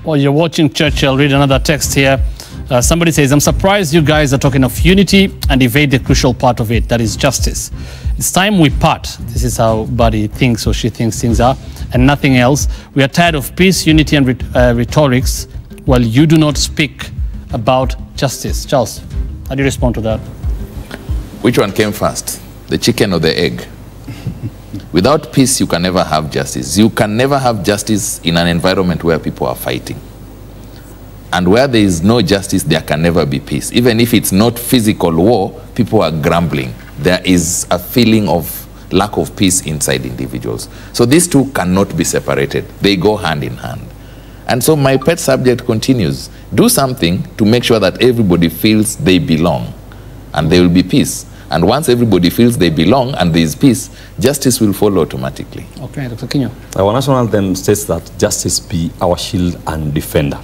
While you're watching Cheche, I'll read another text here. Somebody says, I'm surprised you guys are talking of unity and evade the crucial part of it, that is justice. It's time we part. This is how Buddy thinks or she thinks things are, and nothing else. We are tired of peace, unity, and rhetorics, while you do not speak about justice. Charles, how do you respond to that? Which one came first, the chicken or the egg? Without peace, you can never have justice. You can never have justice in an environment where people are fighting. And where there is no justice, there can never be peace. Even if it's not physical war, people are grumbling. There is a feeling of lack of peace inside individuals. So these two cannot be separated. They go hand in hand. And so my pet subject continues. Do something to make sure that everybody feels they belong, and there will be peace. And once everybody feels they belong and there is peace, justice will follow automatically. Okay, Dr. Kinyo. Our national anthem states that justice be our shield and defender.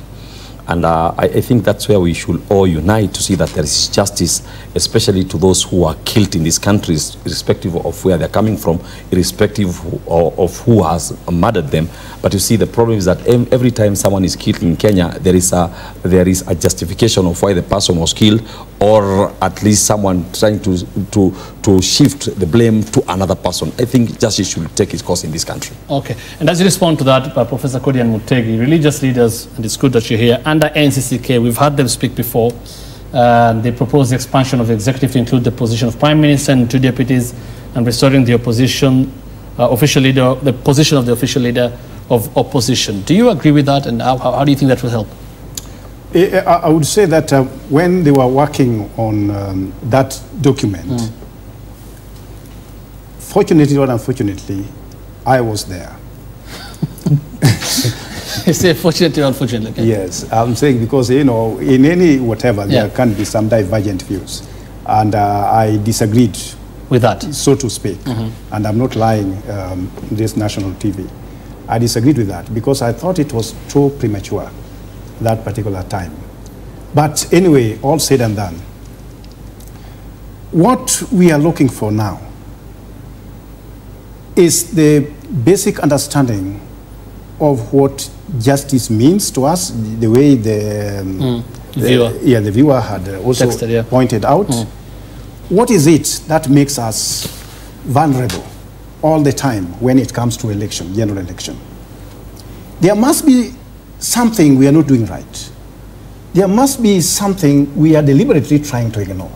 And I think that's where we should all unite to see that there is justice, especially to those who are killed in these countries, irrespective of where they're coming from, irrespective of who has murdered them. But you see, the problem is that every time someone is killed in Kenya, there is a justification of why the person was killed, or at least someone trying to shift the blame to another person. I think justice should take its course in this country. Okay, and as you respond to that, Professor Kodian Mutegi, religious leaders, and it's good that you're here, under NCCK, we've heard them speak before. They propose the expansion of the executive to include the position of Prime Minister and 2 deputies, and restoring the opposition official leader, the position of the official leader of opposition. Do you agree with that, and how do you think that will help? I would say that when they were working on that document, fortunately or unfortunately, I was there. You say fortunately or unfortunately? Okay. Yes, I'm saying because, you know, in any whatever, there can be some divergent views. And I disagreed with that, so to speak. And I'm not lying this national TV. I disagreed with that because I thought it was too premature that particular time. But anyway, all said and done, what we are looking for now is the basic understanding of what justice means to us, the way the viewer had also texted, pointed out. What is it that makes us vulnerable all the time when it comes to election, general election? There must be something we are not doing right. There must be something we are deliberately trying to ignore.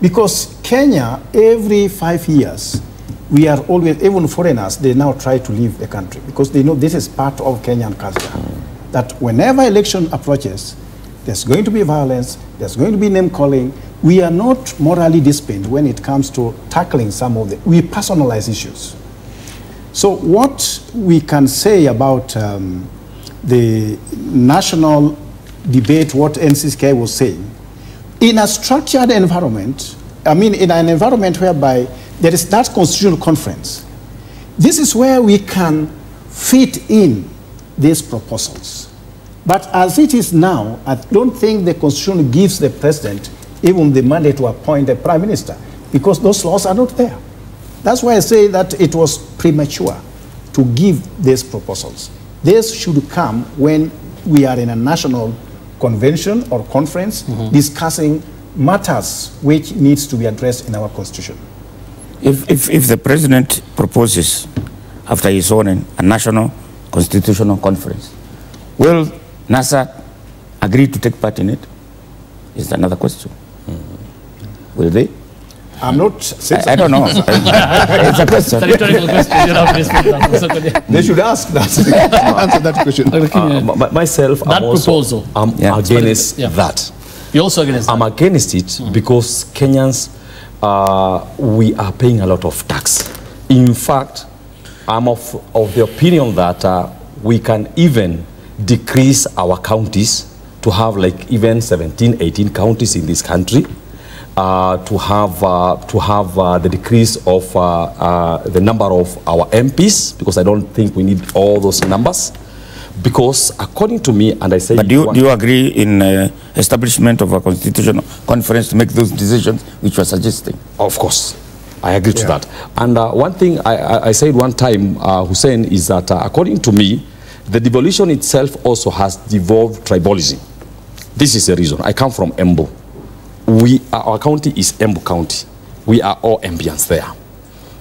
Because Kenya, every 5 years, we are always, even foreigners, they now try to leave the country because they know this is part of Kenyan culture. That whenever election approaches, there's going to be violence, there's going to be name calling. We are not morally disciplined when it comes to tackling some of the, we personalize issues. So what we can say about the national debate, what NCCK was saying, in a structured environment, I mean in an environment whereby there is that constitutional conference, this is where we can fit in these proposals. But as it is now, I don't think the constitution gives the president even the mandate to appoint a prime minister because those laws are not there. That's why I say that it was premature to give these proposals. This should come when we are in a national convention or conference discussing matters which needs to be addressed in our constitution. If the president proposes after his own a national constitutional conference, will NASA agree to take part in it? Is another question. Will they? I'm not saying I don't know. It's a question. They should ask that. Answer that question. Myself, that proposal. I'm against that. You're also against that? I'm against it because Kenyans, we are paying a lot of tax. In fact, I'm of the opinion that we can even decrease our counties to have like even 17, 18 counties in this country. To have the decrease of the number of our MPs, because I don't think we need all those numbers. Because according to me, and I say... But do you agree in establishment of a constitutional conference to make those decisions which you are suggesting? Of course. I agree to that. And one thing I said one time, Hussein, is that according to me, The devolution itself also has devolved tribalism. This is the reason. I come from Embu. Our county is Embu County. We are all Embians there.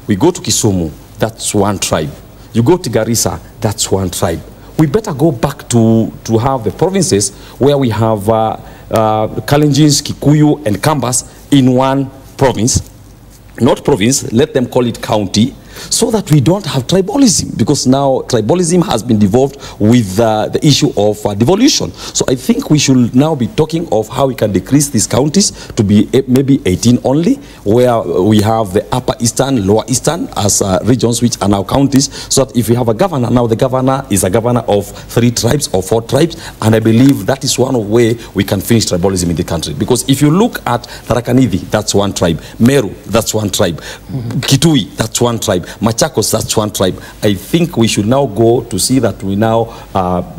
We go to Kisumu, that's one tribe. You go to Garissa, that's one tribe. We better go back to have the provinces where we have Kalenjins, Kikuyu, and Kambas in one province. Not province, let them call it county, so that we don't have tribalism, because now tribalism has been devolved with the issue of devolution. So I think we should now be talking of how we can decrease these counties to be maybe 18 only, where we have the upper eastern, lower eastern as regions which are now counties, so that if we have a governor, now the governor is a governor of 3 tribes or 4 tribes, and I believe that is one way we can finish tribalism in the country. Because if you look at Tharaka-Nithi, that's one tribe, Meru, that's one tribe, Kitui, that's one tribe, Machakos, that's one tribe. I think we should now go to see that we now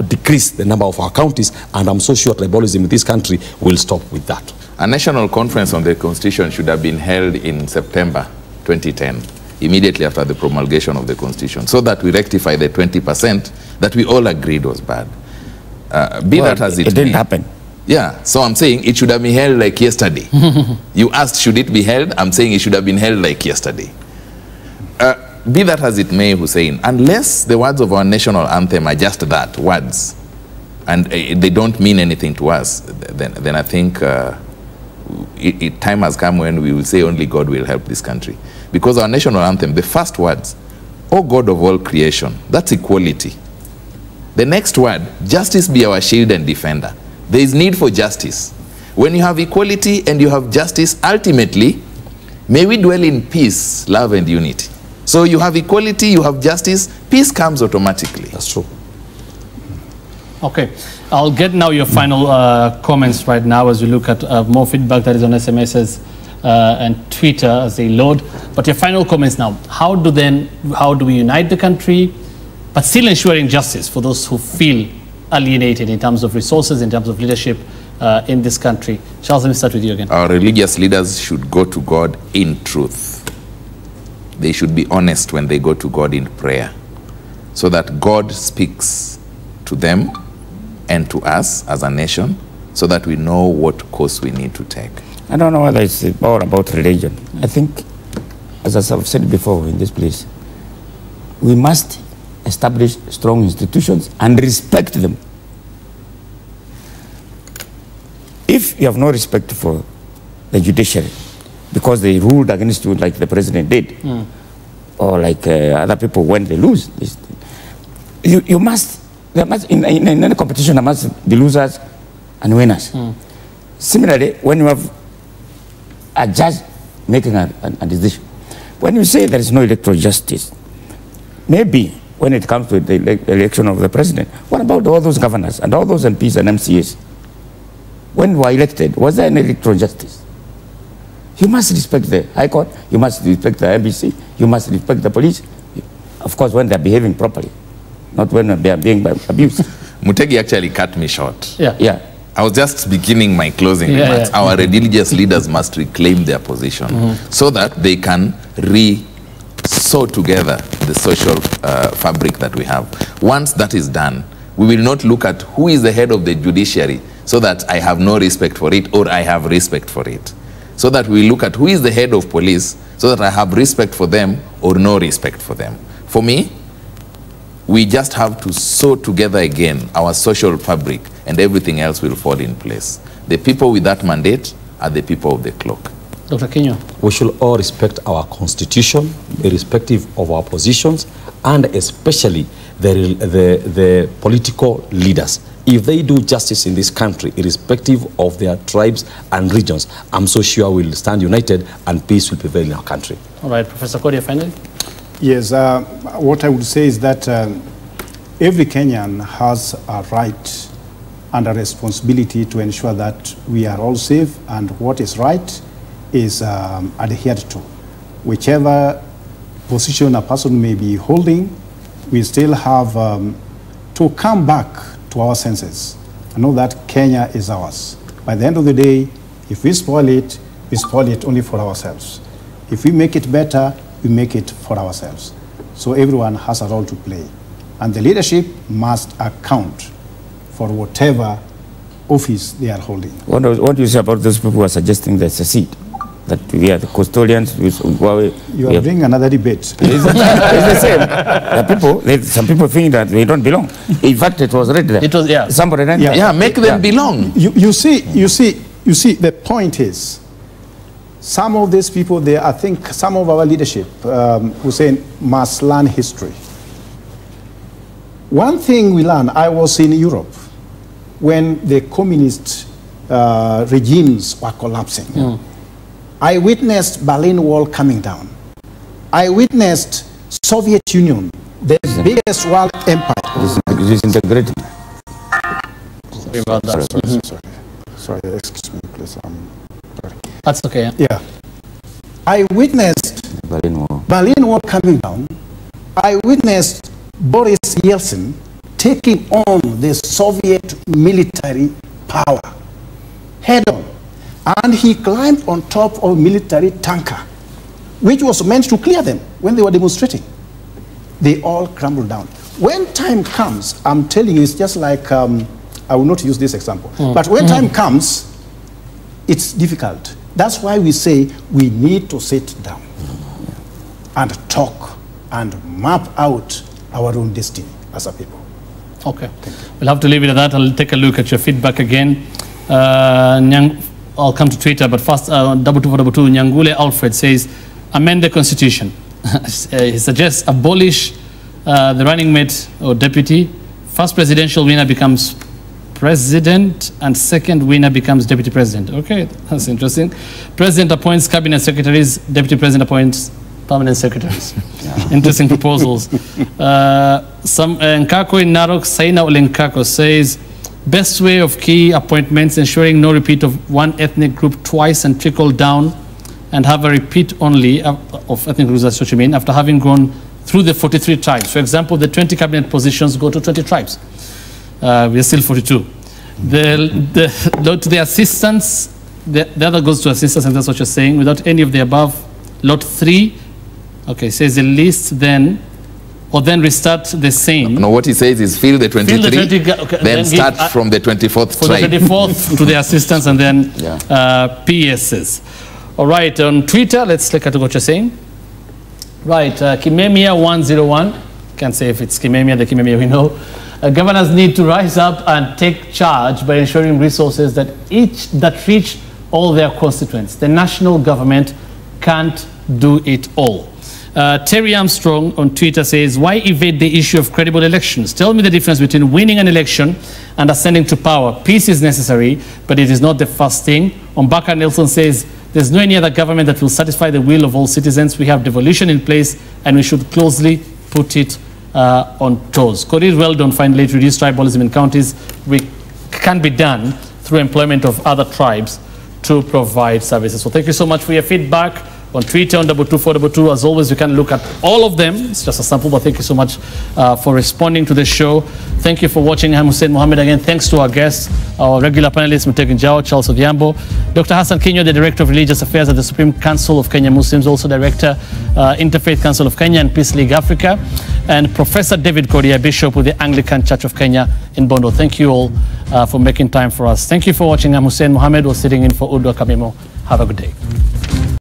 decrease the number of our counties, and I'm so sure tribalism in this country will stop with that. A national conference on the Constitution should have been held in September 2010, immediately after the promulgation of the Constitution, so that we rectify the 20% that we all agreed was bad. That as it didn't happen. Yeah, so I'm saying it should have been held like yesterday. You asked, should it be held? I'm saying it should have been held like yesterday. Be that as it may, Hussein, unless the words of our national anthem are just that, words, and they don't mean anything to us, then I think time has come when we will say only God will help this country. Because our national anthem, the first words, O God of all creation, that's equality. The next word, justice be our shield and defender. There is need for justice. When you have equality and you have justice, ultimately, may we dwell in peace, love, and unity. So you have equality, you have justice, peace comes automatically. That's true. Okay, I'll get now your final comments right now as we look at more feedback that is on SMSs and Twitter as they load. But your final comments now. How do we unite the country, but still ensuring justice for those who feel alienated in terms of resources, in terms of leadership in this country? Charles, let me start with you again. Our religious leaders should go to God in truth. They should be honest when they go to God in prayer, so that God speaks to them and to us as a nation, so that we know what course we need to take. I don't know whether it's all about religion. I think, as I've said before in this place, we must establish strong institutions and respect them. If you have no respect for the judiciary, because they ruled against you like the president did, or like other people when they lose, there must in any competition, there must be losers and winners. Similarly, when you have a judge making a decision, when you say there is no electoral justice, maybe when it comes to the election of the president, what about all those governors and all those MPs and MCAs? When we were elected, was there any electoral justice? You must respect the High Court, you must respect the MBC, you must respect the police, of course, when they're behaving properly, not when they are being abused. Mutegi actually cut me short. Yeah. I was just beginning my closing remarks. Our religious leaders must reclaim their position so that they can sew together the social fabric that we have. Once that is done, we will not look at who is the head of the judiciary so that I have no respect for it or I have respect for it. So that we look at who is the head of police so that I have respect for them or no respect for them. For me, we just have to sew together again our social fabric, and everything else will fall in place. The people with that mandate are the people of the clock. Dr. Kinyo. We should all respect our constitution, irrespective of our positions, and especially the political leaders. If they do justice in this country, irrespective of their tribes and regions, I'm so sure we'll stand united and peace will prevail in our country. All right, Professor Kodia, finally. Yes, what I would say is that every Kenyan has a right and a responsibility to ensure that we are all safe and what is right is adhered to. Whichever position a person may be holding, we still have to come back to our senses and know that Kenya is ours. By the end of the day, if we spoil it only for ourselves. If we make it better, we make it for ourselves. So everyone has a role to play. And the leadership must account for whatever office they are holding. What do you say about those people who are suggesting they secede? That we are the custodians. You are bringing another debate. It's the same. Some people think that they don't belong. In fact, it was read there. It was, yeah. Somebody read Yeah, make them belong. You see, the point is, some of these people there, I think some of our leadership, Hussein, must learn history. One thing we learned, I was in Europe when the communist regimes were collapsing. Mm. I witnessed Berlin Wall coming down. I witnessed Soviet Union, the biggest world empire. Disintegrating. Sorry about that. Sorry, excuse me, please. Sorry. That's okay. Yeah. I witnessed Berlin Wall coming down. I witnessed Boris Yeltsin taking on the Soviet military power head on. And he climbed on top of a military tanker, which was meant to clear them when they were demonstrating. They all crumbled down. When time comes, I'm telling you, it's just like, I will not use this example, but when time comes, it's difficult. That's why we say we need to sit down and talk and map out our own destiny as a people. Okay. We'll have to leave it at that. I'll take a look at your feedback again. I'll come to Twitter, but first, 2242, Nyangule Alfred says, amend the constitution. He suggests abolish the running mate or deputy. First presidential winner becomes president, and second winner becomes deputy president. Okay, that's interesting. President appoints cabinet secretaries, deputy president appoints permanent secretaries. Interesting proposals. Nkako in Narok, Saina Olenkako says, best way of key appointments, ensuring no repeat of one ethnic group twice and trickle down and have a repeat only of ethnic groups, that's what you mean, after having gone through the 43 tribes. For example, the 20 cabinet positions go to 20 tribes. We are still 42. To the assistants, the other goes to assistants, and that's what you're saying, without any of the above. Lot 3, okay, says the list then, or then restart the same. No, what he says is fill the 23, fill the 20, okay, then start from the 24th tribe. From the 24th to the assistants, and then PSs. All right, on Twitter, let's look at what you're saying. Right, Kimemia101, can't say if it's Kimemia, the Kimemia we know. Governors need to rise up and take charge by ensuring resources that reach all their constituents. The national government can't do it all. Terry Armstrong on Twitter says, why evade the issue of credible elections? Tell me the difference between winning an election and ascending to power. Peace is necessary, but it is not the first thing. Ombaka Nelson says, there's no any other government that will satisfy the will of all citizens. We have devolution in place, and we should closely put it on toes. Korir Weldon finally to reduce tribalism in counties. We can be done through employment of other tribes to provide services. So thank you so much for your feedback. On Twitter, on 22422, as always, you can look at all of them. It's just a sample, but thank you so much for responding to the show. Thank you for watching. I'm Hussein Mohammed again. Thanks to our guests, our regular panelists, Muteki Njao, Charles Odhiambo, Dr. Hassan Kinyo, the Director of Religious Affairs at the Supreme Council of Kenya Muslims, also Director, Interfaith Council of Kenya and Peace League Africa, and Professor David Koria, Bishop with the Anglican Church of Kenya in Bondo. Thank you all for making time for us. Thank you for watching. I'm Hussein Mohammed. We're sitting in for Udwa Kamimo. Have a good day.